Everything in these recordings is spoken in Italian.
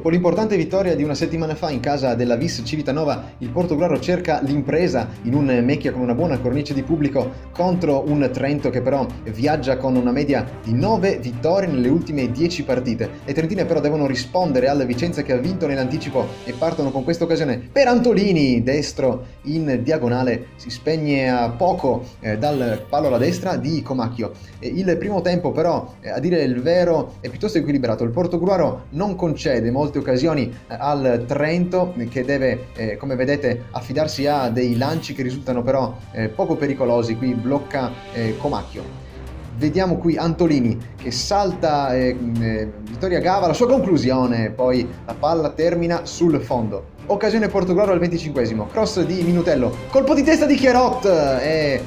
Dopo l'importante vittoria di una settimana fa in casa della Vis Civitanova, il Portogruaro cerca l'impresa in un Mecchia con una buona cornice di pubblico contro un Trento che però viaggia con una media di 9 vittorie nelle ultime 10 partite. Le trentine però devono rispondere al Vicenza che ha vinto nell'anticipo e partono con questa occasione per Antolini, destro in diagonale, si spegne a poco dal palo alla destra di Comacchio. Il primo tempo però, a dire il vero, è piuttosto equilibrato. Il Portogruaro non concede molte occasioni al Trento che deve, come vedete, affidarsi a dei lanci che risultano però poco pericolosi. Qui blocca Comacchio. Vediamo qui Antolini che salta, Vittoria Gava, la sua conclusione, poi la palla termina sul fondo. Occasione Portogruaro al 25esimo, cross di Minutello, colpo di testa di Chiarot e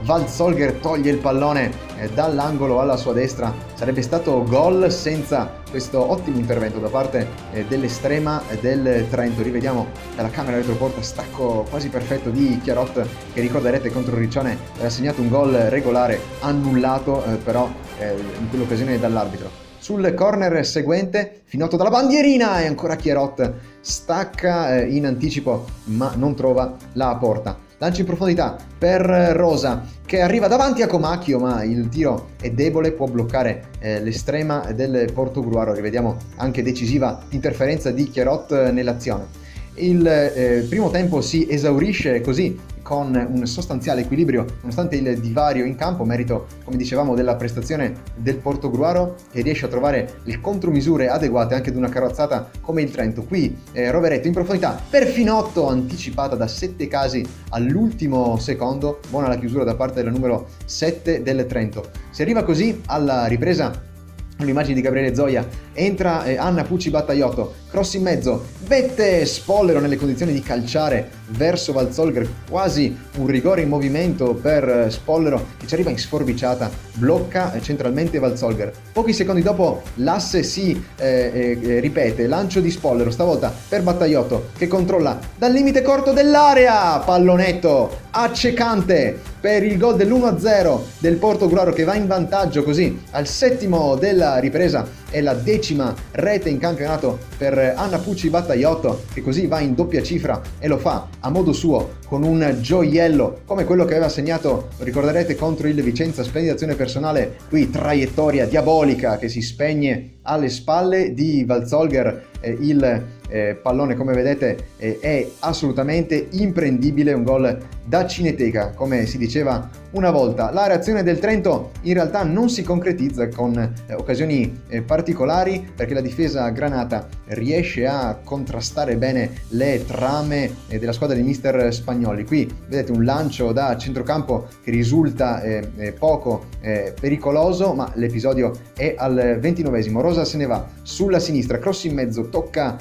Waldsolger toglie il pallone dall'angolo alla sua destra. Sarebbe stato gol senza questo ottimo intervento da parte dell'estrema del Trento. Rivediamo dalla camera retroporta stacco quasi perfetto di Chiarot, che ricorderete contro Riccione aveva segnato un gol regolare annullato però in quell'occasione dall'arbitro. Sul corner seguente, finotto dalla bandierina, e ancora Chiarot stacca in anticipo ma non trova la porta. Lancio in profondità per Rosa che arriva davanti a Comacchio, ma il tiro è debole, può bloccare l'estrema del Portogruaro. Rivediamo anche decisiva interferenza di Chiarot nell'azione. Il primo tempo si esaurisce così con un sostanziale equilibrio nonostante il divario in campo, merito, come dicevamo, della prestazione del Portogruaro, che riesce a trovare le contromisure adeguate anche ad una carrozzata come il Trento. Qui Roveretto in profondità per Finotto, anticipata da 7 casi all'ultimo secondo, buona la chiusura da parte della numero 7 del Trento. Si arriva così alla ripresa. L'immagine di Gabriele Zoia, entra Anna Pucci Battaiotto, cross in mezzo, Vette Spollero nelle condizioni di calciare verso Waldsolger, quasi un rigore in movimento per Spollero che ci arriva in sforbiciata, blocca centralmente Waldsolger. Pochi secondi dopo l'asse si ripete, lancio di Spollero, stavolta per Battaiotto che controlla dal limite corto dell'area, pallonetto accecante per il gol dell'1-0 del Portogruaro che va in vantaggio così al settimo della ripresa. È la 10ª rete in campionato per Anna Pucci Battaiotto, che così va in doppia cifra e lo fa a modo suo con un gioiello come quello che aveva segnato, lo ricorderete, contro il Vicenza. Splendida azione personale, qui traiettoria diabolica che si spegne alle spalle di Waldsolger. Il pallone, come vedete, è assolutamente imprendibile, un gol da cineteca come si diceva una volta. La reazione del Trento in realtà non si concretizza con occasioni particolari, perché la difesa granata riesce a contrastare bene le trame della squadra di mister Spagnoli. Qui vedete un lancio da centrocampo che risulta poco pericoloso, ma l'episodio è al 29esimo. Rosa se ne va sulla sinistra, cross in mezzo, tocca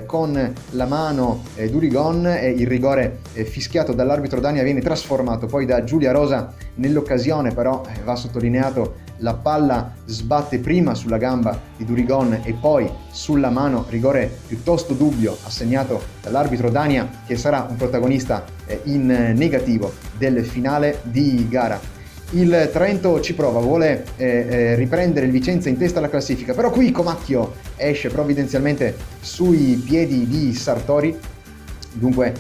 con la mano Durigon e il rigore fischiato dall'arbitro Dania viene trasformato poi da Giulia Rosa. Nell'occasione però va sottolineato, la palla sbatte prima sulla gamba di Durigon e poi sulla mano, rigore piuttosto dubbio assegnato dall'arbitro Dania, che sarà un protagonista in negativo del finale di gara. Il Trento ci prova, vuole riprendere il Vicenza in testa alla classifica, però qui Comacchio esce provvidenzialmente sui piedi di Sartori. Dunque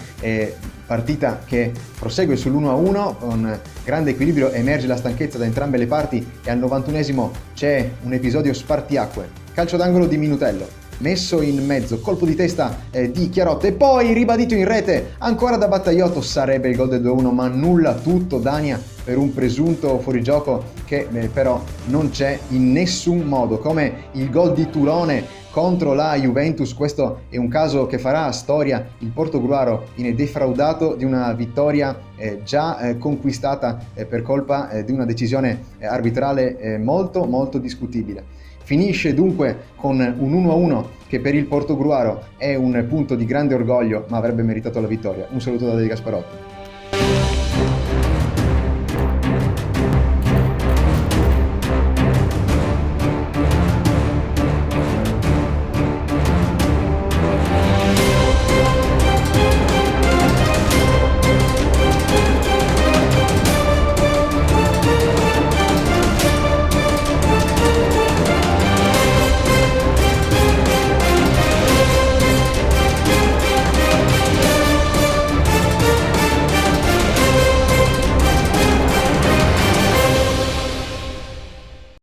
partita che prosegue sull'1-1 con grande equilibrio, emerge la stanchezza da entrambe le parti e al 91esimo c'è un episodio spartiacque, calcio d'angolo di Minutello, messo in mezzo, colpo di testa di Chiarot e poi ribadito in rete ancora da Battaiotto. Sarebbe il gol del 2-1, ma annulla tutto Dania per un presunto fuorigioco che però non c'è in nessun modo, come il gol di Turone contro la Juventus. Questo è un caso che farà storia. Il Portogruaro viene defraudato di una vittoria già conquistata per colpa di una decisione arbitrale molto discutibile. Finisce dunque con un 1-1 che per il Portogruaro è un punto di grande orgoglio, ma avrebbe meritato la vittoria. Un saluto da De Gasparotto.